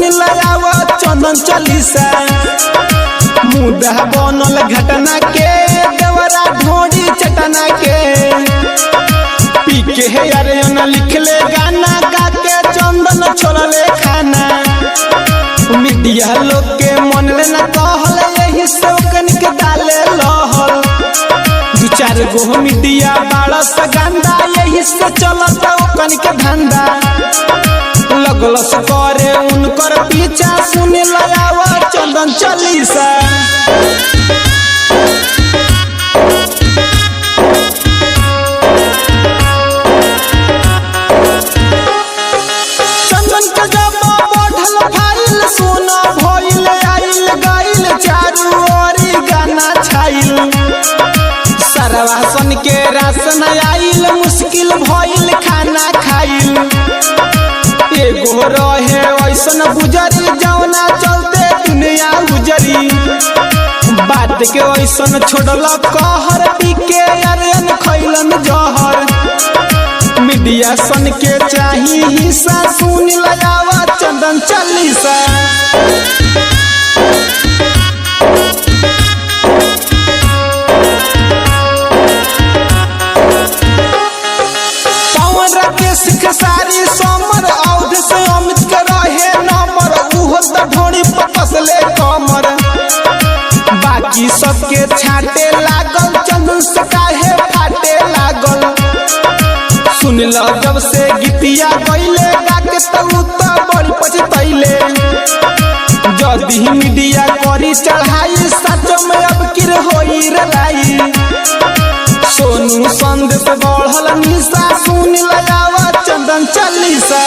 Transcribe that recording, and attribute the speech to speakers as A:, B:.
A: सुन लयावा चंदन चालीसा मुदा बनल घटना के देवरा ढोड़ी चटना के पीके है यारे न लिखले गाना गा के चंदन छोड़ले खाना मीडिया लोग के मन ले न कहल यही से ओकन के डाले लहल दू चार गो मीडिया बाड़ा से गंदा यही से चलत ओकन के धंधा लगलस करे उनकर पीछा सुन लयावा चंदन चालीसा चंदन के जब बढ़ल फाइल सोना भइल आइल गाइल चारू ओरी गाना छाइल सरवासन के राशन आइल मुश्किल भइल खाना खाइल एगो रहे ऐसन गुजरी जौना चलते दुनिया गुजरी बात के ऐसन छोड़ल कहर पीके अरेन खैलन जहर मीडिया सन के चाही हिस्सा सुन लयावा चंदन चालीसा सारी समर औध से अमित के रहे नंबर उहो त ढोड़ी पकसले कमर बाकी सबके छाटे लागल चंदन से काहे फाटे लागल सुन ल जब से गीतिया गइले गाके तू त बड़ी पछतैले जदी मीडिया करी चढ़ाई सच में अब किर होई रलाई सोनू संदेश बढ़ल निशा सुन लयावा चंदन चालीसा।